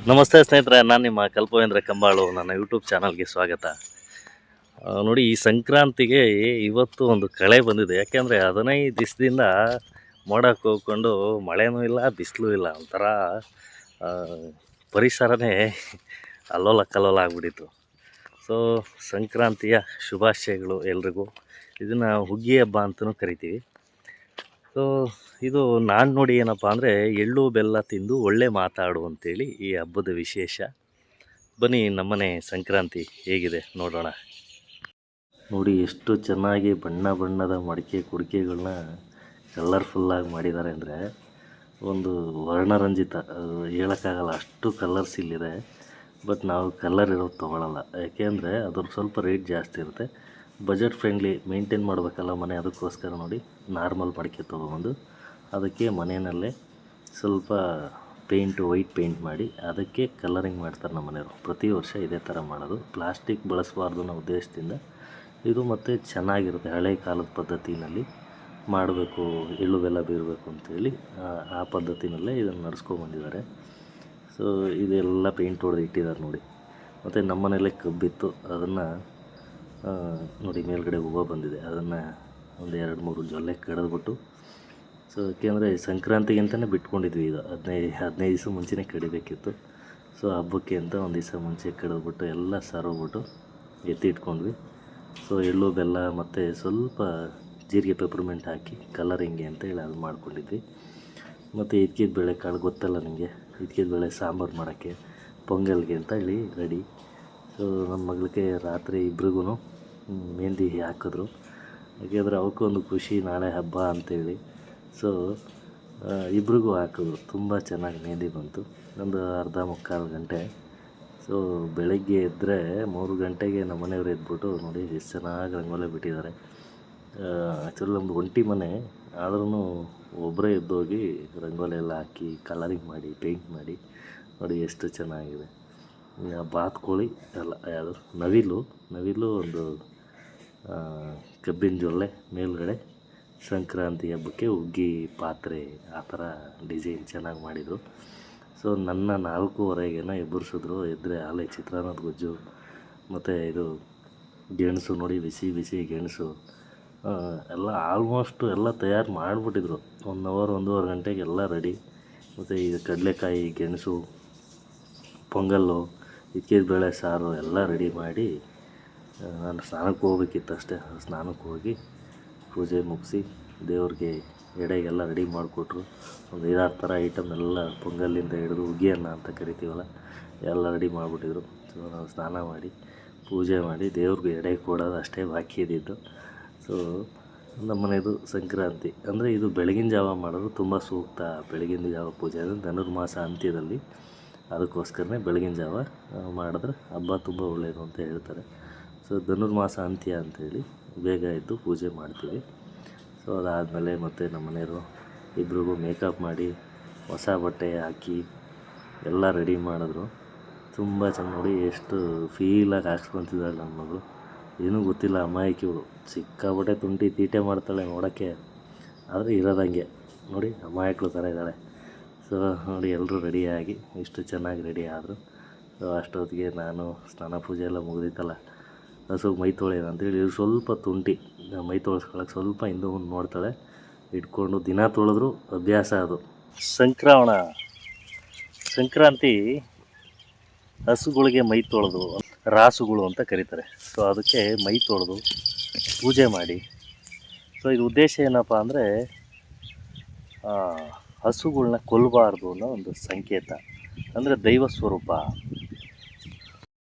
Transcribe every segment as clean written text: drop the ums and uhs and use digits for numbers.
ನಮಸ್ತೆ ಸ್ನೇಹಿತರೆ, ನಾನು ನಿಮ್ಮ ಕಲ್ಪವೇಂದ್ರ ಕಂಬಾಳು. ನನ್ನ ಯೂಟ್ಯೂಬ್ ಚಾನಲ್ಗೆ ಸ್ವಾಗತ. ನೋಡಿ, ಈ ಸಂಕ್ರಾಂತಿಗೆ ಇವತ್ತು ಒಂದು ಕಳೆ ಬಂದಿದೆ. ಯಾಕೆಂದರೆ 15 ದಿವಸದಿಂದ ಮೋಡಕ್ಕೆ ಹೋಗ್ಕೊಂಡು ಮಳೆನೂ ಇಲ್ಲ, ಬಿಸಿಲೂ ಇಲ್ಲ, ಒಂಥರ ಪರಿಸರನೇ ಅಲ್ಲೋಲ ಕಲ್ಲೋಲ ಆಗ್ಬಿಟ್ಟಿತ್ತು. ಸೊ ಸಂಕ್ರಾಂತಿಯ ಶುಭಾಶಯಗಳು ಎಲ್ರಿಗೂ. ಇದನ್ನು ಹುಗ್ಗಿ ಹಬ್ಬ ಅಂತಲೂ ಕರಿತೀವಿ. ಸೊ ಇದು ನಾನು ನೋಡಿ ಏನಪ್ಪ ಅಂದರೆ, ಎಳ್ಳು ಬೆಲ್ಲ ತಿಂದು ಒಳ್ಳೆ ಮಾತಾಡು ಅಂತೇಳಿ ಈ ಹಬ್ಬದ ವಿಶೇಷ. ಬನ್ನಿ ನಮ್ಮನೆ ಸಂಕ್ರಾಂತಿ ಹೇಗಿದೆ ನೋಡೋಣ. ನೋಡಿ ಎಷ್ಟು ಚೆನ್ನಾಗಿ ಬಣ್ಣ ಬಣ್ಣದ ಮಡಿಕೆ ಕುಡಿಕೆಗಳನ್ನ ಕಲರ್ಫುಲ್ಲಾಗಿ ಮಾಡಿದ್ದಾರೆ ಅಂದರೆ, ಒಂದು ವರ್ಣರಂಜಿತ, ಹೇಳೋಕ್ಕಾಗಲ್ಲ ಅಷ್ಟು ಕಲರ್ಸ್ ಇಲ್ಲಿದೆ. ಬಟ್ ನಾವು ಕಲರ್ ಇರೋದು ತೊಗೊಳಲ್ಲ, ಯಾಕೆಂದರೆ ಅದ್ರ ಸ್ವಲ್ಪ ರೇಟ್ ಜಾಸ್ತಿ ಇರುತ್ತೆ. ಬಜೆಟ್ ಫ್ರೆಂಡ್ಲಿ ಮೇಂಟೈನ್ ಮಾಡಬೇಕಲ್ಲ ಮನೆ, ಅದಕ್ಕೋಸ್ಕರ ನೋಡಿ ನಾರ್ಮಲ್ ಮಡಿಕೆ ತೊಗೊಬಂದು ಅದಕ್ಕೆ ಮನೆಯಲ್ಲೇ ಸ್ವಲ್ಪ ವೈಟ್ ಪೇಂಟ್ ಮಾಡಿ ಅದಕ್ಕೆ ಕಲರಿಂಗ್ ಮಾಡ್ತಾರೆ ನಮ್ಮ ಮನೆಯವರು. ಪ್ರತಿ ವರ್ಷ ಇದೇ ಥರ ಮಾಡೋದು. ಪ್ಲಾಸ್ಟಿಕ್ ಬಳಸಬಾರ್ದು ಅನ್ನೋ ಉದ್ದೇಶದಿಂದ ಇದು ಮತ್ತು ಚೆನ್ನಾಗಿರುತ್ತೆ. ಹಳೆ ಕಾಲದ ಪದ್ಧತಿನಲ್ಲಿ ಮಾಡಬೇಕು, ಎಳ್ಳು ಬೆಲ್ಲ ಬೀರಬೇಕು ಅಂತೇಳಿ ಆ ಪದ್ಧತಿನಲ್ಲೇ ಇದನ್ನು ನಡೆಸ್ಕೊಂಬಂದಿದ್ದಾರೆ. ಸೊ ಇದೆಲ್ಲ ಪೇಂಟ್ ಹೊಡೆದು ಇಟ್ಟಿದ್ದಾರೆ ನೋಡಿ. ಮತ್ತು ನಮ್ಮ ಮನೆಯಲ್ಲೇ ಕಬ್ಬಿತ್ತು, ಅದನ್ನು ನೋಡಿ ಮೇಲ್ಗಡೆ ಹೂವು ಬಂದಿದೆ, ಅದನ್ನು ಒಂದು 2-3 ಜೊಲ್ಲೆ ಕಡಿದ್ಬಿಟ್ಟು, ಸೊ ಯಾಕೆಂದರೆ ಸಂಕ್ರಾಂತಿಗೆ ಅಂತಲೇ ಬಿಟ್ಕೊಂಡಿದ್ವಿ. ಇದು 15 ದಿವಸ ಮುಂಚೆನೇ ಕಡಿಬೇಕಿತ್ತು. ಸೊ ಹಬ್ಬಕ್ಕೆ ಅಂತ ಒಂದು ದಿವಸ ಮುಂಚೆ ಕಡಿದ್ಬಿಟ್ಟು ಎಲ್ಲ ಸಾರೋಗ್ಬಿಟ್ಟು ಎತ್ತಿಟ್ಕೊಂಡ್ವಿ. ಸೊ ಎಳ್ಳು ಬೆಲ್ಲ ಮತ್ತು ಸ್ವಲ್ಪ ಜೀರಿಗೆ ಪೆಪರ್ಮೆಂಟ್ ಹಾಕಿ ಕಲರಿಂಗೆ ಅಂತೇಳಿ ಅದು ಮಾಡ್ಕೊಂಡಿದ್ವಿ. ಮತ್ತು ಇದ್ಕಿದ ಬೇಳೆ ಕಾಳು ಗೊತ್ತಲ್ಲ ನಿಮಗೆ, ಇದ್ಕಿದ ಬೇಳೆ ಸಾಂಬಾರು ಮಾಡೋಕ್ಕೆ, ಪೊಂಗಲ್ಗೆ ಅಂತ ಹೇಳಿ ರೆಡಿ. ಸೊ ನಮ್ಮ ಮಗಳಿಗೆ ರಾತ್ರಿ ಇಬ್ರಿಗೂ ಮೆಹಂದಿ ಹಾಕಿದ್ರು. ಯಾಕೆಂದರೆ ಅವಕ್ಕೂ ಒಂದು ಖುಷಿ, ನಾಳೆ ಹಬ್ಬ ಅಂಥೇಳಿ. ಸೊ ಇಬ್ರಿಗೂ ಹಾಕಿದ್ರು. ತುಂಬ ಚೆನ್ನಾಗಿ ಮೆಹಂದಿ ಬಂತು. ಒಂದು ಅರ್ಧ-ಮುಕ್ಕಾಲು ಗಂಟೆ. ಸೊ ಬೆಳಗ್ಗೆ ಎದ್ದರೆ 3 ಗಂಟೆಗೆ ನಮ್ಮ ಮನೆಯವರು ಎದ್ಬಿಟ್ಟು ನೋಡಿ ಎಷ್ಟು ಚೆನ್ನಾಗಿ ರಂಗೋಲಿ ಬಿಟ್ಟಿದ್ದಾರೆ. ಆ್ಯಕ್ಚುಲಿ ನಮ್ಮದು ಒಂಟಿ ಮನೆ, ಆದ್ರೂ ಒಬ್ಬರೇ ಎದ್ದೋಗಿ ರಂಗೋಲಿ ಎಲ್ಲ ಹಾಕಿ ಕಲರಿಂಗ್ ಮಾಡಿ ಪೇಂಟ್ ಮಾಡಿ ನೋಡಿ ಎಷ್ಟು ಚೆನ್ನಾಗಿದೆ. ಬಾತುಕೋಳಿ ಅಲ್ಲ, ಯಾವುದು ನವಿಲು ಒಂದು ಕಬ್ಬಿನ ಜೊಲ್ಲೆ ಮೇಲ್ಗಡೆ, ಸಂಕ್ರಾಂತಿ ಹಬ್ಬಕ್ಕೆ ಹುಗ್ಗಿ ಪಾತ್ರೆ ಆ ಥರ ಡಿಸೈನ್ ಚೆನ್ನಾಗಿ ಮಾಡಿದರು. ಸೊ ನನ್ನ 4:15 ಎಬ್ಬರಿಸಿದ್ರು. ಎದ್ದರೆ ಆಲೆ ಚಿತ್ರಾನ್ನದ ಗೊಜ್ಜು ಮತ್ತು ಇದು ಗೆಣಸು ನೋಡಿ, ಬಿಸಿ ಬಿಸಿ ಗೆಣಸು ಎಲ್ಲ ಆಲ್ಮೋಸ್ಟು ಎಲ್ಲ ತಯಾರು ಮಾಡಿಬಿಟ್ಟಿದ್ರು. 1 ಅವರ್ 1.5 ಗಂಟೆಗೆ ಎಲ್ಲ ರೆಡಿ. ಮತ್ತು ಈಗ ಕಡಲೆಕಾಯಿ, ಗೆಣಸು, ಪೊಂಗಲ್ಲು, ಇದ್ಕಿದ ಬೇಳೆ ಸಾರು ಎಲ್ಲ ರೆಡಿ ಮಾಡಿ ನಾನು ಸ್ನಾನಕ್ಕೆ ಹೋಗ್ಬೇಕಿತ್ತು ಅಷ್ಟೇ. ಸ್ನಾನಕ್ಕೆ ಹೋಗಿ ಪೂಜೆ ಮುಗಿಸಿ ದೇವ್ರಿಗೆ ಎಡೆಗೆಲ್ಲ ರೆಡಿ ಮಾಡಿಕೊಟ್ರು. ಒಂದು 5-6 ಥರ ಐಟಮ್ ಎಲ್ಲ, ಪೊಂಗಲ್ಲಿಂದ ಹಿಡಿದು ಹುಗ್ಗಿ ಅನ್ನ ಅಂತ ಕರಿತೀವಲ್ಲ, ಎಲ್ಲ ರೆಡಿ ಮಾಡಿಬಿಟ್ಟಿದ್ರು. ಸೊ ನಾವು ಸ್ನಾನ ಮಾಡಿ ಪೂಜೆ ಮಾಡಿ ದೇವ್ರಿಗೆ ಎಡೆ ಕೊಡೋದು ಅಷ್ಟೇ ಬಾಕಿ ಇದ್ದಿದ್ದು. ಸೊ ನಮ್ಮ ಮನೆಯದು ಸಂಕ್ರಾಂತಿ ಅಂದರೆ ಇದು ಬೆಳಗಿನ ಜಾವ ಮಾಡೋದು ತುಂಬ ಸೂಕ್ತ. ಬೆಳಗಿನ ಜಾವ ಪೂಜೆ ಅಂದರೆ ಧನುರ್ಮಾಸ ಅಂತ್ಯದಲ್ಲಿ, ಅದಕ್ಕೋಸ್ಕರನೇ ಬೆಳಗಿನ ಜಾವ ಮಾಡಿದ್ರೆ ಹಬ್ಬ ತುಂಬ ಒಳ್ಳೆಯದು ಅಂತ ಹೇಳ್ತಾರೆ. ಸೊ ಧನುರ್ಮಾಸ ಅಂತ್ಯ ಅಂಥೇಳಿ ಬೇಗ ಎದ್ದು ಪೂಜೆ ಮಾಡ್ತೀವಿ. ಸೊ ಅದಾದಮೇಲೆ ಮತ್ತು ನಮ್ಮ ಮನೆಯವರು ಇಬ್ರಿಗೂ ಮೇಕಪ್ ಮಾಡಿ ಹೊಸ ಬಟ್ಟೆ ಹಾಕಿ ಎಲ್ಲ ರೆಡಿ ಮಾಡಿದ್ರು. ತುಂಬ ಚೆನ್ನಾಗಿ ನೋಡಿ ಎಷ್ಟು ಫೀಲಾಗಿ ಹಾಕ್ಸ್ಕೊತಿದ್ದಾಳೆ ನನ್ನ ಮಗಳು. ಏನೂ ಗೊತ್ತಿಲ್ಲ, ಅಮಾಯಕಿವಳು, ಸಿಕ್ಕಾಬಟ್ಟೆ ತುಂಟಿ ತೀಟೆ ಮಾಡ್ತಾಳೆ ನೋಡೋಕ್ಕೆ, ಆದರೆ ಇರೋದಂಗೆ ನೋಡಿ ಅಮಾಯಕಳು ಥರ ಇದ್ದಾಳೆ. ಸೊ ನೋಡಿ ಎಲ್ಲರೂ ರೆಡಿಯಾಗಿ ಇಷ್ಟು ಚೆನ್ನಾಗಿ ರೆಡಿ ಆದರು. ಸೊ ಅಷ್ಟೊತ್ತಿಗೆ ನಾನು ಸ್ನಾನ ಪೂಜೆ ಎಲ್ಲ ಮುಗಿದಿತ್ತಲ್ಲ, ಹಸು ಮೈ ತೊಳೆಯೋಣ ಅಂತೇಳಿ ಸ್ವಲ್ಪ ತುಂಟಿ ಮೈ ತೊಳೆಸ್ಕೊಳಕ್ಕೆ ಸ್ವಲ್ಪ ಹಿಂದೆ ಮುಂದೆ ನೋಡ್ತಾಳೆ, ಇಟ್ಕೊಂಡು ದಿನ ತೊಳೆದ್ರು ಅಭ್ಯಾಸ ಅದು. ಸಂಕ್ರಾಂತಿ ಹಸುಗಳಿಗೆ ಮೈ ತೊಳೆದು, ರಾಸುಗಳು ಅಂತ ಕರೀತಾರೆ. ಸೊ ಅದಕ್ಕೆ ಮೈ ತೊಳೆದು ಪೂಜೆ ಮಾಡಿ. ಸೊ ಇದು ಉದ್ದೇಶ ಏನಪ್ಪ ಅಂದರೆ, ಹಸುಗಳನ್ನ ಕೊಲ್ಲಬಾರ್ದು ಅನ್ನೋ ಒಂದು ಸಂಕೇತ, ಅಂದರೆ ದೈವ ಸ್ವರೂಪ.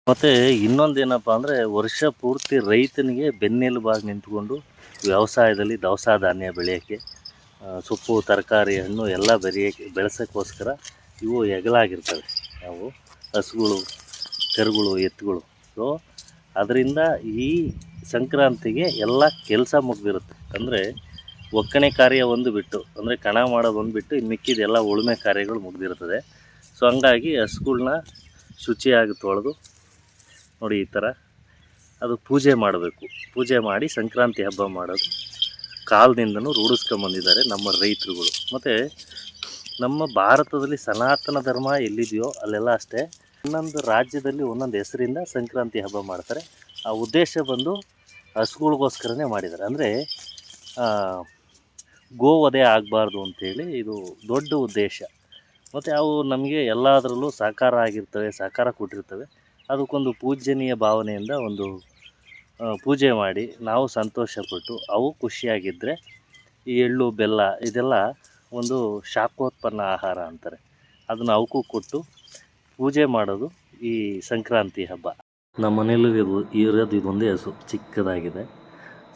ಮತ್ತು ಇನ್ನೊಂದೇನಪ್ಪ ಅಂದರೆ, ವರ್ಷ ಪೂರ್ತಿ ರೈತನಿಗೆ ಬೆನ್ನೆಲುಬಾಗಿ ನಿಂತ್ಕೊಂಡು ವ್ಯವಸಾಯದಲ್ಲಿ ದವಸ ಧಾನ್ಯ ಬೆಳೆಯೋಕ್ಕೆ, ಸೊಪ್ಪು ತರಕಾರಿ ಹಣ್ಣು ಎಲ್ಲ ಬೆಳೆಸೋಕ್ಕೋಸ್ಕರ ಇವು ಹೆಗಲಾಗಿರ್ತವೆ. ನಾವು ಹಸುಗಳು, ಕರುಗಳು, ಎತ್ತುಗಳು. ಸೊ ಅದರಿಂದ ಈ ಸಂಕ್ರಾಂತಿಗೆ ಎಲ್ಲ ಕೆಲಸ ಮುಗಿದಿರುತ್ತೆ. ಅಂದರೆ ಒಕ್ಕಣೆ ಕಾರ್ಯ ಒಂದು ಬಿಟ್ಟು, ಅಂದರೆ ಕಣ ಮಾಡೋದು ಒಂದು ಬಿಟ್ಟು, ಇನ್ನು ಮಿಕ್ಕಿದೆಲ್ಲ ಉಳುಮೆ ಕಾರ್ಯಗಳು ಮುಗಿದಿರ್ತದೆ. ಸೊ ಹಂಗಾಗಿ ಹಸುಗಳ್ನ ಶುಚಿಯಾಗಿ ತೊಳೆದು ನೋಡಿ ಈ ಥರ ಅದು ಪೂಜೆ ಮಾಡಬೇಕು. ಪೂಜೆ ಮಾಡಿ ಸಂಕ್ರಾಂತಿ ಹಬ್ಬ ಮಾಡೋದು ಕಾಲದಿಂದನೂ ರೂಢಿಸ್ಕೊಂಬಂದಿದ್ದಾರೆ ನಮ್ಮ ರೈತರುಗಳು. ಮತ್ತು ನಮ್ಮ ಭಾರತದಲ್ಲಿ ಸನಾತನ ಧರ್ಮ ಎಲ್ಲಿದೆಯೋ ಅಲ್ಲೆಲ್ಲ ಅಷ್ಟೇ ಒಂದೊಂದು ರಾಜ್ಯದಲ್ಲಿ ಒಂದೊಂದು ಹೆಸರಿಂದ ಸಂಕ್ರಾಂತಿ ಹಬ್ಬ ಮಾಡ್ತಾರೆ. ಆ ಉದ್ದೇಶ ಬಂದು ಹಸುಗಳಿಗೋಸ್ಕರನೇ ಮಾಡಿದ್ದಾರೆ. ಅಂದರೆ ಗೋವಧೆ ಆಗಬಾರ್ದು ಅಂತೇಳಿ ಇದು ದೊಡ್ಡ ಉದ್ದೇಶ. ಮತ್ತು ಅವು ನಮಗೆ ಎಲ್ಲದರಲ್ಲೂ ಸಹಕಾರ ಆಗಿರ್ತವೆ, ಸಹಕಾರ ಕೊಟ್ಟಿರ್ತವೆ. ಅದಕ್ಕೊಂದು ಪೂಜ್ಯನೀಯ ಭಾವನೆಯಿಂದ ಒಂದು ಪೂಜೆ ಮಾಡಿ ನಾವು ಸಂತೋಷಪಟ್ಟು ಅವು ಖುಷಿಯಾಗಿದ್ದರೆ ಈ ಎಳ್ಳು ಬೆಲ್ಲ ಇದೆಲ್ಲ ಒಂದು ಶಾಖೋತ್ಪನ್ನ ಆಹಾರ ಅಂತಾರೆ. ಅದನ್ನು ಅವಕ್ಕೂ ಕೊಟ್ಟು ಪೂಜೆ ಮಾಡೋದು ಈ ಸಂಕ್ರಾಂತಿ ಹಬ್ಬ. ನಮ್ಮ ಮನೇಲಿ ಇರೋದು ಇದೊಂದೇ ಹಸು ಚಿಕ್ಕದಾಗಿದೆ.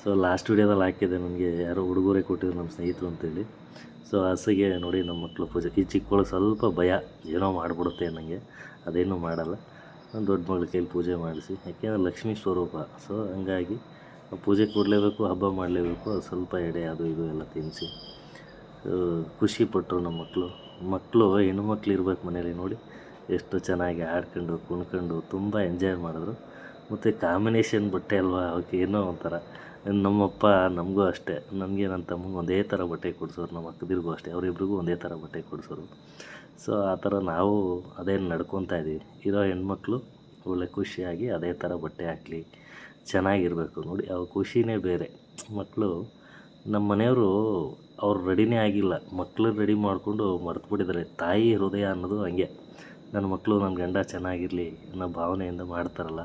ಸೊ ಲಾಸ್ಟ್ ವೀಡಿಯೋದಲ್ಲಿ ಹಾಕಿದೆ, ನನಗೆ ಯಾರೋ ಹುಡುಗರೇ ಕೊಟ್ಟಿದ್ರು ನಮ್ಮ ಸ್ನೇಹಿತರು ಅಂತೇಳಿ. ಸೊ ಹಸುಗೆ ನೋಡಿ ನಮ್ಮ ಮಕ್ಕಳು ಪೂಜೆ. ಈ ಚಿಕ್ಕವಳು ಸ್ವಲ್ಪ ಭಯ, ಏನೋ ಮಾಡಿಬಿಡುತ್ತೆ ನನಗೆ, ಅದೇನೂ ಮಾಡಲ್ಲ. ನಾನು ದೊಡ್ಡ ಮಗಳ ಕೈಲಿ ಪೂಜೆ ಮಾಡಿಸಿ, ಯಾಕೆಂದರೆ ಲಕ್ಷ್ಮೀ ಸ್ವರೂಪ. ಸೊ ಹಂಗಾಗಿ ಪೂಜೆ ಕೊಡಲೇಬೇಕು, ಹಬ್ಬ ಮಾಡಲೇಬೇಕು. ಅದು ಸ್ವಲ್ಪ ಎಡೆ ಅದು ಇದು ಎಲ್ಲ ತಿನ್ನಿಸಿ ಖುಷಿಪಟ್ಟರು ನಮ್ಮ ಮಕ್ಕಳು. ಹೆಣ್ಣುಮಕ್ಳು ಇರ್ಬೇಕು ಮನೇಲಿ. ನೋಡಿ ಎಷ್ಟು ಚೆನ್ನಾಗಿ ಆಡ್ಕೊಂಡು ಕುಣ್ಕೊಂಡು ತುಂಬ ಎಂಜಾಯ್ ಮಾಡಿದ್ರು. ಮತ್ತು ಕಾಂಬಿನೇಷನ್ ಬಟ್ಟೆ ಅಲ್ವಾ, ಅವಕ್ಕೆ ಏನೋ ಒಂಥರ. ನಮ್ಮಪ್ಪ ನಮಗೂ ಅಷ್ಟೇ, ನನಗೆ ನನ್ನ ತಮ್ಮಂಗೆ ಒಂದೇ ಥರ ಬಟ್ಟೆ ಕೊಡಿಸೋರು, ನಮ್ಮ ಅಕ್ಕದಿರಿಗೂ ಅಷ್ಟೇ, ಅವರಿಬ್ರಿಗೂ ಒಂದೇ ಥರ ಬಟ್ಟೆ ಕೊಡಿಸೋರು. ಸೊ ಆ ಥರ ನಾವು ಅದೇ ನಡ್ಕೊತಾ ಇದ್ದೀವಿ. ಇರೋ ಹೆಣ್ಮಕ್ಳು ಒಳ್ಳೆ ಖುಷಿಯಾಗಿ ಅದೇ ಥರ ಬಟ್ಟೆ ಹಾಕಲಿ, ಚೆನ್ನಾಗಿರಬೇಕು. ನೋಡಿ ಅವ್ರ ಖುಷಿನೇ ಬೇರೆ. ಮಕ್ಕಳು ನಮ್ಮ ಮನೆಯವರು ಅವ್ರು ರೆಡಿನೇ ಆಗಿಲ್ಲ, ಮಕ್ಕಳು ರೆಡಿ ಮಾಡಿಕೊಂಡು ಮರೆತುಬಿಟ್ಟಿದ್ದಾರೆ. ತಾಯಿ ಹೃದಯ ಅನ್ನೋದು ಹಂಗೆ. ನನ್ನ ಮಕ್ಕಳು ನನ್ನ ಗಂಡ ಚೆನ್ನಾಗಿರಲಿ ಅನ್ನೋ ಭಾವನೆಯಿಂದ ಮಾಡ್ತಾರಲ್ಲ,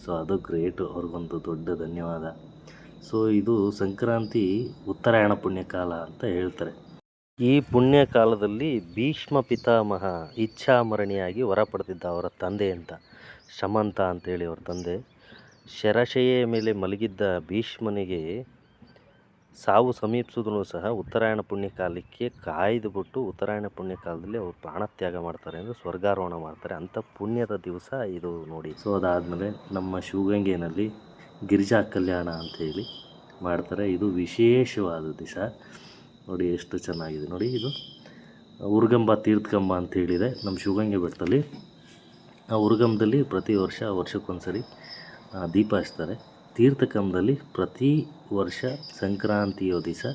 ಸೊ ಅದು ಗ್ರೇಟು. ಅವ್ರಿಗೊಂದು ದೊಡ್ಡ ಧನ್ಯವಾದ. ಸೊ ಇದು ಸಂಕ್ರಾಂತಿ ಉತ್ತರಾಯಣ ಪುಣ್ಯಕಾಲ ಅಂತ ಹೇಳ್ತಾರೆ. ಈ ಪುಣ್ಯ ಕಾಲದಲ್ಲಿ ಭೀಷ್ಮ ಪಿತಾಮಹ ಇಚ್ಛಾಮರಣಿಯಾಗಿ ಹೊರ ಪಡೆದಿದ್ದ ಅವರ ತಂದೆ ಅಂತ, ಶಮಂತ ಅಂತೇಳಿ ಅವ್ರ ತಂದೆ. ಶರಶಯ್ಯ ಮೇಲೆ ಮಲಗಿದ್ದ ಭೀಷ್ಮನಿಗೆ ಸಾವು ಸಮೀಪಿಸಿದ್ರು ಸಹ ಉತ್ತರಾಯಣ ಪುಣ್ಯಕಾಲಕ್ಕೆ ಕಾಯ್ದುಬಿಟ್ಟು ಉತ್ತರಾಯಣ ಪುಣ್ಯಕಾಲದಲ್ಲಿ ಅವರು ಪ್ರಾಣತ್ಯಾಗ ಮಾಡ್ತಾರೆ, ಅಂದರೆ ಸ್ವರ್ಗಾರೋಹಣ ಮಾಡ್ತಾರೆ. ಅಂಥ ಪುಣ್ಯದ ದಿವಸ ಇದು ನೋಡಿ. ಸೊ ಅದಾದಮೇಲೆ ನಮ್ಮ ಶಿವಗಂಗೆಯಲ್ಲಿ ಗಿರಿಜಾ ಕಲ್ಯಾಣ ಅಂಥೇಳಿ ಮಾಡ್ತಾರೆ. ಇದು ವಿಶೇಷವಾದ ದಿವಸ. ನೋಡಿ ಎಷ್ಟು ಚೆನ್ನಾಗಿದೆ. ನೋಡಿ ಇದು ಉರ್ಗಂಬ ತೀರ್ಥಕಂಬ ಅಂತೇಳಿದೆ ನಮ್ಮ ಶಿವಗಂಗೆ ಬೆಟ್ಟದಲ್ಲಿ. ಆ ಉರ್ಗಂಬದಲ್ಲಿ ಪ್ರತಿ ವರ್ಷಕ್ಕೊಂದ್ಸರಿ ದೀಪ ಹಚ್ತಾರೆ. ತೀರ್ಥಕಂಬದಲ್ಲಿ ಪ್ರತಿ ವರ್ಷ ಸಂಕ್ರಾಂತಿಯ ದಿವಸ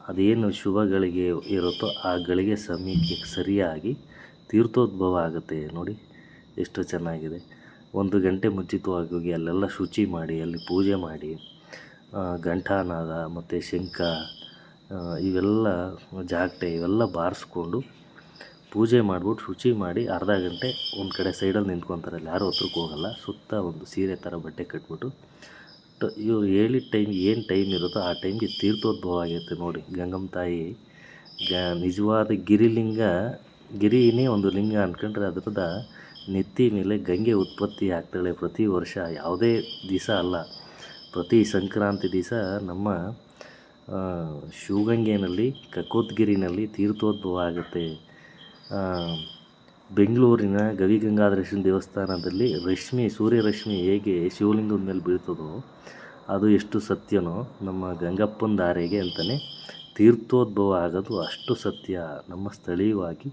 ಅದೇನು ಶುಭಗಳಿಗೆ ಇರುತ್ತೋ ಆ ಗಳಿಗೆ ಸಮಯಕ್ಕೆ ಸರಿಯಾಗಿ ತೀರ್ಥೋದ್ಭವ ಆಗುತ್ತೆ. ನೋಡಿ ಎಷ್ಟು ಚೆನ್ನಾಗಿದೆ. 1 ಗಂಟೆ ಮುಂಚಿತವಾಗಿ ಹೋಗಿ ಅಲ್ಲೆಲ್ಲ ಶುಚಿ ಮಾಡಿ, ಅಲ್ಲಿ ಪೂಜೆ ಮಾಡಿ, ಘಂಟಾನಾದ ಮತ್ತು ಶಂಖ ಇವೆಲ್ಲ ಜಾಗಟೆ ಇವೆಲ್ಲ ಬಾರಿಸ್ಕೊಂಡು ಪೂಜೆ ಮಾಡಿಬಿಟ್ಟು ಶುಚಿ ಮಾಡಿ ಅರ್ಧ ಗಂಟೆ ಒಂದು ಕಡೆ ಸೈಡಲ್ಲಿ ನಿಂತ್ಕೊತಾರೆ. ಅಲ್ಲಿ ಯಾರೂ ಹತ್ರಕ್ಕೆ ಹೋಗಲ್ಲ. ಸುತ್ತ ಒಂದು ಸೀರೆ ಥರ ಬಟ್ಟೆ ಕಟ್ಬಿಟ್ಟು ಇವ್ರು ಹೇಳಿದ ಏನು ಟೈಮ್ ಇರುತ್ತೋ ಆ ಟೈಮ್ಗೆ ತೀರ್ಥೋದ್ಭವ ಆಗಿರುತ್ತೆ. ನೋಡಿ ಗಂಗಮ್ಮ ತಾಯಿ ನಿಜವಾದ ಗಿರಿನೇ ಒಂದು ಲಿಂಗ ಅಂದ್ಕೊಂಡ್ರೆ ಅದರದ ನೆತ್ತಿ ಮೇಲೆ ಗಂಗೆ ಉತ್ಪತ್ತಿ ಆಗ್ತಾಳೆ ಪ್ರತಿ ವರ್ಷ. ಯಾವುದೇ ದಿವಸ ಅಲ್ಲ, ಪ್ರತಿ ಸಂಕ್ರಾಂತಿ ದಿವಸ ನಮ್ಮ ಶಿವಗಂಗೆಯಲ್ಲಿ ಕಕೋದ್ಗಿರಿನಲ್ಲಿ ತೀರ್ಥೋದ್ಭವ ಆಗುತ್ತೆ. ಬೆಂಗಳೂರಿನ ಗವಿಗಂಗಾಧರೇಶ್ವರ ದೇವಸ್ಥಾನದಲ್ಲಿ ಸೂರ್ಯರಶ್ಮಿ ಹೇಗೆ ಶಿವಲಿಂಗದ ಮೇಲೆ ಬೀಳ್ತದೋ ಅದು ಎಷ್ಟು ಸತ್ಯನೋ, ನಮ್ಮ ಗಂಗಪ್ಪನ ದಾರೆಗೆ ಅಂತಲೇ ತೀರ್ಥೋದ್ಭವ ಆಗೋದು ಅಷ್ಟು ಸತ್ಯ. ನಮ್ಮ ಸ್ಥಳೀಯವಾಗಿ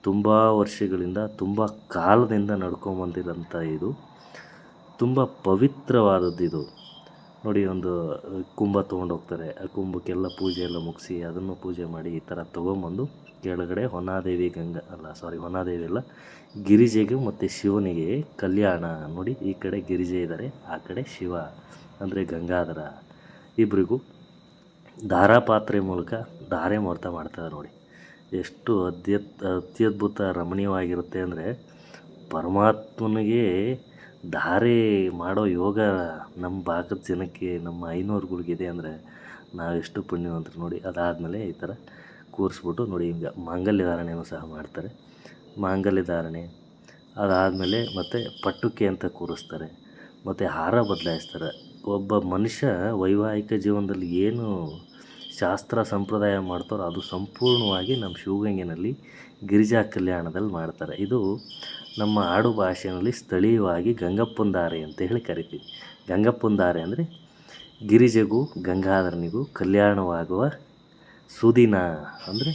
ತುಂಬ ವರ್ಷಗಳಿಂದ ತುಂಬ ಕಾಲದಿಂದ ನಡ್ಕೊಂಬಂದಿರೋಂಥ ಇದು ತುಂಬ ಪವಿತ್ರವಾದದ್ದು. ಇದು ನೋಡಿ, ಒಂದು ಕುಂಭ ತೊಗೊಂಡೋಗ್ತಾರೆ. ಆ ಕುಂಭಕ್ಕೆಲ್ಲ ಪೂಜೆ ಎಲ್ಲ ಮುಗಿಸಿ ಅದನ್ನು ಪೂಜೆ ಮಾಡಿ ಈ ಥರ ತೊಗೊಂಬಂದು ಕೆಳಗಡೆ ಹೊನ್ನಾದೇವಿ ಹೊನ್ನಾದೇವಿ ಎಲ್ಲ ಗಿರಿಜೆಗೆ ಮತ್ತು ಶಿವನಿಗೆ ಕಲ್ಯಾಣ. ನೋಡಿ ಈ ಕಡೆ ಗಿರಿಜೆ ಇದ್ದಾರೆ, ಆ ಕಡೆ ಶಿವ ಅಂದರೆ ಗಂಗಾಧರ. ಇಬ್ಬರಿಗೂ ಧಾರಾಪಾತ್ರೆ ಮೂಲಕ ಧಾರೆ ಮುಹೂರ್ತ ಮಾಡ್ತಾರೆ. ನೋಡಿ ಎಷ್ಟು ಅತ್ಯದ್ಭುತ ರಮಣೀಯವಾಗಿರುತ್ತೆ ಅಂದರೆ, ಪರಮಾತ್ಮನಿಗೆ ಧಾರೆ ಮಾಡೋ ಯೋಗ ನಮ್ಮ ಭಾಗದ ಜನಕ್ಕೆ, ನಮ್ಮ ಐನೂರುಗಳಿಗಿದೆ ಅಂದರೆ ನಾವೆಷ್ಟು ಪುಣ್ಯವಂತರು ನೋಡಿ. ಅದಾದಮೇಲೆ ಈ ಥರ ಕೂರಿಸ್ಬಿಟ್ಟು ನೋಡಿ ಹಿಂಗೆ ಮಾಂಗಲ್ಯ ಧಾರಣೆಯೂ ಸಹ ಮಾಡ್ತಾರೆ. ಮಾಂಗಲ್ಯ ಧಾರಣೆ ಅದಾದಮೇಲೆ ಮತ್ತು ಪಟ್ಟುಕೆ ಅಂತ ಕೂರಿಸ್ತಾರೆ, ಮತ್ತು ಹಾರ ಬದಲಾಯಿಸ್ತಾರೆ. ಒಬ್ಬ ಮನುಷ್ಯ ವೈವಾಹಿಕ ಜೀವನದಲ್ಲಿ ಏನು ಶಾಸ್ತ್ರ ಸಂಪ್ರದಾಯ ಮಾಡ್ತಾರೋ ಅದು ಸಂಪೂರ್ಣವಾಗಿ ನಮ್ಮ ಶಿವಗಂಗೆಯಲ್ಲಿ ಗಿರಿಜಾ ಕಲ್ಯಾಣದಲ್ಲಿ ಮಾಡ್ತಾರೆ. ಇದು ನಮ್ಮ ಆಡು ಭಾಷೆಯಲ್ಲಿ ಸ್ಥಳೀಯವಾಗಿ ಗಂಗಪ್ಪನ ದಾರೆ ಅಂತ ಹೇಳಿ ಕರಿತೀವಿ. ಗಂಗಪ್ಪನ ದಾರೆ ಅಂದರೆ ಗಿರಿಜೆಗೂ ಗಂಗಾಧರನಿಗೂ ಕಲ್ಯಾಣವಾಗುವ ಸುದಿನ, ಅಂದರೆ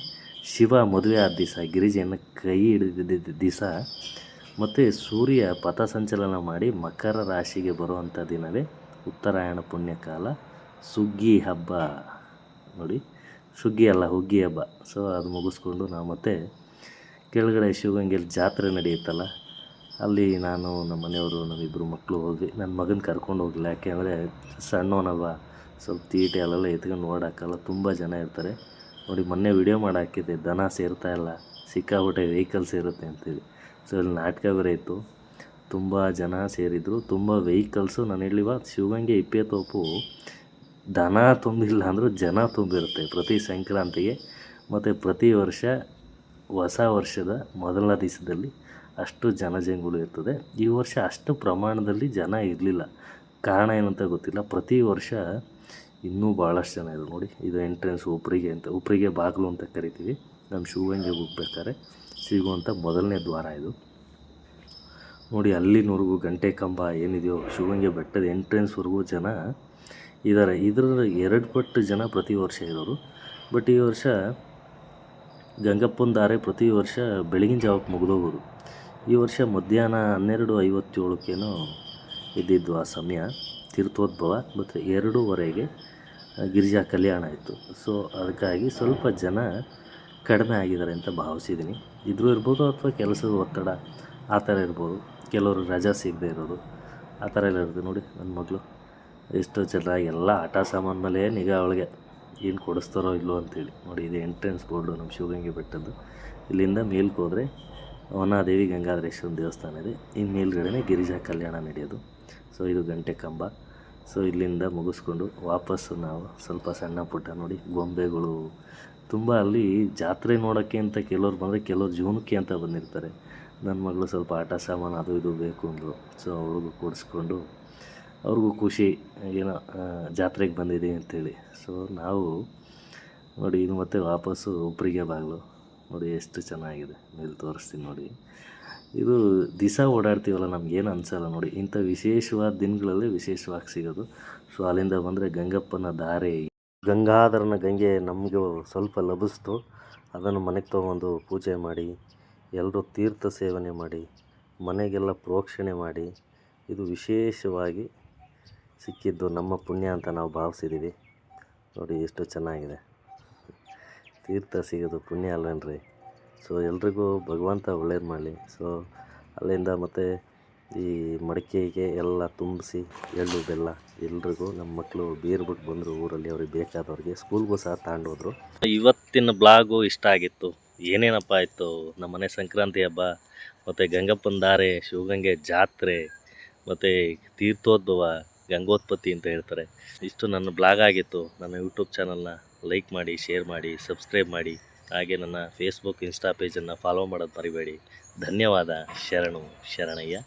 ಶಿವ ಮದುವೆ ಆದ ದಿವಸ, ಗಿರಿಜೆಯನ್ನು ಕೈ ಹಿಡಿದಿದ್ದ ದಿವಸ, ಮತ್ತು ಸೂರ್ಯ ಪಥಸಂಚಲನ ಮಾಡಿ ಮಕರ ರಾಶಿಗೆ ಬರುವಂಥ ದಿನವೇ ಉತ್ತರಾಯಣ ಪುಣ್ಯಕಾಲ, ಸುಗ್ಗಿ ಹಬ್ಬ. ನೋಡಿ ಸುಗ್ಗಿ ಅಲ್ಲ, ಹುಗ್ಗಿ ಹಬ್ಬ. ಸೊ ಅದು ಮುಗಿಸ್ಕೊಂಡು ನಾವು ಮತ್ತೆ ಕೆಳಗಡೆ ಶಿವಗಂಗೆಯಲ್ಲಿ ಜಾತ್ರೆ ನಡೆಯುತ್ತಲ್ಲ, ಅಲ್ಲಿ ನಾನು ನಮ್ಮ ಮನೆಯವರು ನಮ್ಮಿಬ್ಬರು ಮಕ್ಕಳು ಹೋಗಿ ನನ್ನ ಮಗನ ಕರ್ಕೊಂಡು ಹೋಗಲಿಲ್ಲ. ಯಾಕೆಂದರೆ ಸಣ್ಣವನಲ್ವ, ಸ್ವಲ್ಪ ತೀಟೆ ಅಲ್ಲೆಲ್ಲ ಎತ್ಕೊಂಡು ಓಡಾಕಲ್ಲ, ತುಂಬ ಜನ ಇರ್ತಾರೆ. ನೋಡಿ ಮೊನ್ನೆ ವಿಡಿಯೋ ಮಾಡಿ ಹಾಕಿದ್ದೆ, ದನ ಸೇರ್ತಾ ಇಲ್ಲ, ಸಿಕ್ಕಾಬಿಟ್ಟೆ ವೆಹಿಕಲ್ಸ್ ಇರುತ್ತೆ ಅಂತೇಳಿ. ಸೊ ಇಲ್ಲಿ ನಾಟಕ ಬೇರೆ ಇತ್ತು, ತುಂಬ ಜನ ಸೇರಿದರು, ತುಂಬ ವೆಹಿಕಲ್ಸು. ನಾನು ಹೇಳಿವ ಶಿವಗಂಗೆ ಇಪ್ಪೇತೋಪು ದನ ತುಂಬಿಲ್ಲ ಅಂದರೂ ಜನ ತುಂಬಿರುತ್ತೆ ಪ್ರತಿ ಸಂಕ್ರಾಂತಿಗೆ. ಮತ್ತು ಪ್ರತಿ ವರ್ಷ ಹೊಸ ವರ್ಷದ ಮೊದಲ ದಿವಸದಲ್ಲಿ ಅಷ್ಟು ಜನಜಂಗುಳಿ ಇರ್ತದೆ. ಈ ವರ್ಷ ಅಷ್ಟು ಪ್ರಮಾಣದಲ್ಲಿ ಜನ ಇರಲಿಲ್ಲ, ಕಾರಣ ಏನಂತ ಗೊತ್ತಿಲ್ಲ. ಪ್ರತಿ ವರ್ಷ ಇನ್ನೂ ಭಾಳಷ್ಟು ಜನ ಇದ್ರು. ನೋಡಿ ಇದು ಎಂಟ್ರೆನ್ಸ್ ಉಪ್ಪರಿಗೆ ಅಂತ, ಉಪ್ಪರಿಗೆ ಬಾಗಿಲು ಅಂತ ಕರಿತೀವಿ. ನಮ್ಮ ಶಿವಗಂಗೆಗೆ ಹೋಗ್ಬೇಕಾದ್ರೆ ಸಿಗುವಂಥ ಮೊದಲನೇ ದ್ವಾರ ಇದು. ನೋಡಿ ಅಲ್ಲಿನವರೆಗೂ ಗಂಟೆ ಕಂಬ ಏನಿದೆಯೋ ಶಿವಗಂಗೆ ಬೆಟ್ಟದ ಎಂಟ್ರೆನ್ಸ್ವರೆಗೂ ಜನ ಇದ್ದಾರೆ. ಇದರ 2 ಪಟ್ಟು ಜನ ಪ್ರತಿ ವರ್ಷ ಇರೋರು. ಬಟ್ ಈ ವರ್ಷ ಗಂಗಪ್ಪನ ದಾರೆ ಪ್ರತಿ ವರ್ಷ ಬೆಳಗಿನ ಜಾವಕ್ಕೆ ಮುಗಿದೋಗೋದು. ಈ ವರ್ಷ ಮಧ್ಯಾಹ್ನ 12:57 ಇದ್ದಿದ್ದು ಆ ಸಮಯ, ತೀರ್ಥೋದ್ಭವ. ಮತ್ತು 2:15 ಗಿರಿಜಾ ಕಲ್ಯಾಣ ಇತ್ತು. ಸೊ ಅದಕ್ಕಾಗಿ ಸ್ವಲ್ಪ ಜನ ಕಡಿಮೆ ಆಗಿದ್ದಾರೆ ಅಂತ ಭಾವಿಸಿದ್ದೀನಿ. ಇದ್ರೂ ಇರ್ಬೋದು, ಅಥವಾ ಕೆಲಸದ ಒತ್ತಡ ಆ ಥರ ಇರ್ಬೋದು, ಕೆಲವರು ರಜಾ ಸಿಗದೆ ಇರೋದು ಆ ಥರ ಎಲ್ಲ ಇರುತ್ತೆ. ನೋಡಿ ನನ್ನ ಮಗಳು ಎಷ್ಟು ಚೆನ್ನಾಗಿ ಎಲ್ಲ ಆಟ ಸಾಮಾನು ಮೇಲೆ ನಿಗಾ ಅವಳಿಗೆ, ಏನು ಕೊಡಿಸ್ತಾರೋ ಇಲ್ಲೋ ಅಂತೇಳಿ. ನೋಡಿ ಇದು ಎಂಟ್ರೆನ್ಸ್ ಬೋರ್ಡು ನಮ್ಮ ಶಿವಗಂಗೆ ಬೆಟ್ಟದ್ದು. ಇಲ್ಲಿಂದ ಮೇಲ್ಗೆ ಹೋದರೆ ವನಾದೇವಿ ಗಂಗಾಧರೇಶ್ವರನ ದೇವಸ್ಥಾನ ಇದೆ, ಇನ್ನು ಮೇಲ್ಗಡೆ ಗಿರಿಜಾ ಕಲ್ಯಾಣ ನಡೆಯೋದು. ಸೊ ಇದು ಗಂಟೆ ಕಂಬ. ಸೊ ಇಲ್ಲಿಂದ ಮುಗಿಸ್ಕೊಂಡು ವಾಪಸ್ಸು ನಾವು ಸ್ವಲ್ಪ ಸಣ್ಣ ಪುಟ್ಟ ನೋಡಿ ಗೊಂಬೆಗಳು ತುಂಬ. ಅಲ್ಲಿ ಜಾತ್ರೆ ನೋಡೋಕ್ಕೆ ಅಂತ ಕೆಲವ್ರು ಬಂದರೆ, ಕೆಲವ್ರು ಜೀವನಕ್ಕೆ ಅಂತ ಬಂದಿರ್ತಾರೆ. ನನ್ನ ಮಗಳು ಸ್ವಲ್ಪ ಆಟ ಸಾಮಾನು ಅದು ಇದು ಬೇಕು ಅಂದರು. ಸೊ ಅವ್ರಿಗೂ ಕೊಡಿಸ್ಕೊಂಡು ಅವ್ರಿಗೂ ಖುಷಿ, ಏನೋ ಜಾತ್ರೆಗೆ ಬಂದಿದ್ದೀವಿ ಅಂತೇಳಿ. ಸೊ ನಾವು ನೋಡಿ ಇದು ಮತ್ತೆ ವಾಪಸ್ಸು ಉಪ್ಪರಿಗೆ ಬಾಗಿಲು. ನೋಡಿ ಎಷ್ಟು ಚೆನ್ನಾಗಿದೆ, ಮೇಲೆ ತೋರಿಸ್ತೀನಿ ನೋಡಿ. ಇದು ದಿವಸ ಓಡಾಡ್ತೀವಲ್ಲ, ನಮಗೇನು ಅನಿಸಲ್ಲ ನೋಡಿ. ಇಂಥ ವಿಶೇಷವಾದ ದಿನಗಳಲ್ಲಿ ವಿಶೇಷವಾಗಿ ಸಿಗೋದು. ಸೊ ಅಲ್ಲಿಂದ ಬಂದರೆ ಗಂಗಪ್ಪನ ದಾರೆ, ಗಂಗಾಧರನ ಗಂಗೆ ನಮಗೆ ಸ್ವಲ್ಪ ಲಭಿಸ್ತು. ಅದನ್ನು ಮನೆಗೆ ತೊಗೊಂಡು ಪೂಜೆ ಮಾಡಿ, ಎಲ್ಲರೂ ತೀರ್ಥ ಸೇವನೆ ಮಾಡಿ, ಮನೆಗೆಲ್ಲ ಪ್ರೋಕ್ಷಣೆ ಮಾಡಿ, ಇದು ವಿಶೇಷವಾಗಿ ಸಿಕ್ಕಿದ್ದು ನಮ್ಮ ಪುಣ್ಯ ಅಂತ ನಾವು ಭಾವಿಸಿದ್ದೀವಿ. ನೋಡಿ ಎಷ್ಟು ಚೆನ್ನಾಗಿದೆ, ತೀರ್ಥ ಸಿಗೋದು ಪುಣ್ಯ ಅಲ್ವೇನ್ರಿ. ಸೊ ಎಲ್ರಿಗೂ ಭಗವಂತ ಒಳ್ಳೇದು ಮಾಡಲಿ. ಸೊ ಅಲ್ಲಿಂದ ಮತ್ತು ಈ ಮಡಿಕೆಗೆ ಎಲ್ಲ ತುಂಬಿಸಿ ಎಳ್ಳು ಬೆಲ್ಲ ಎಲ್ರಿಗೂ, ನಮ್ಮ ಮಕ್ಕಳು ಬೀರ್ಬಿಟ್ಟು ಬಂದರು ಊರಲ್ಲಿ, ಅವ್ರಿಗೆ ಬೇಕಾದವ್ರಿಗೆ, ಸ್ಕೂಲ್ಗೂ ಸಹ ತಗೊಂಡೋದ್ರು. ಇವತ್ತಿನ ಬ್ಲಾಗು ಇಷ್ಟ ಆಗಿತ್ತು. ಏನೇನಪ್ಪ ಆಯಿತು, ನಮ್ಮನೆ ಸಂಕ್ರಾಂತಿ ಹಬ್ಬ, ಮತ್ತು ಗಂಗಪ್ಪನ ದಾರೆ, ಶಿವಗಂಗೆ ಜಾತ್ರೆ, ಮತ್ತು ತೀರ್ಥೋದ್ಭವ, ಗಂಗೋತ್ಪತ್ತಿ ಅಂತ ಹೇಳ್ತಾರೆ. ಇಷ್ಟು ನನ್ನ ಬ್ಲಾಗ್ ಆಗಿತ್ತು. ನನ್ನ ಯೂಟ್ಯೂಬ್ ಚಾನಲ್ನ ಲೈಕ್ ಮಾಡಿ, ಶೇರ್ ಮಾಡಿ, ಸಬ್ಸ್ಕ್ರೈಬ್ ಮಾಡಿ. ಹಾಗೆ ನನ್ನ ಫೇಸ್ಬುಕ್, ಇನ್ಸ್ಟಾ ಪೇಜನ್ನು ಫಾಲೋ ಮಾಡೋದು ಮರಿಬೇಡಿ. ಧನ್ಯವಾದ. ಶರಣು ಶರಣಯ್ಯ.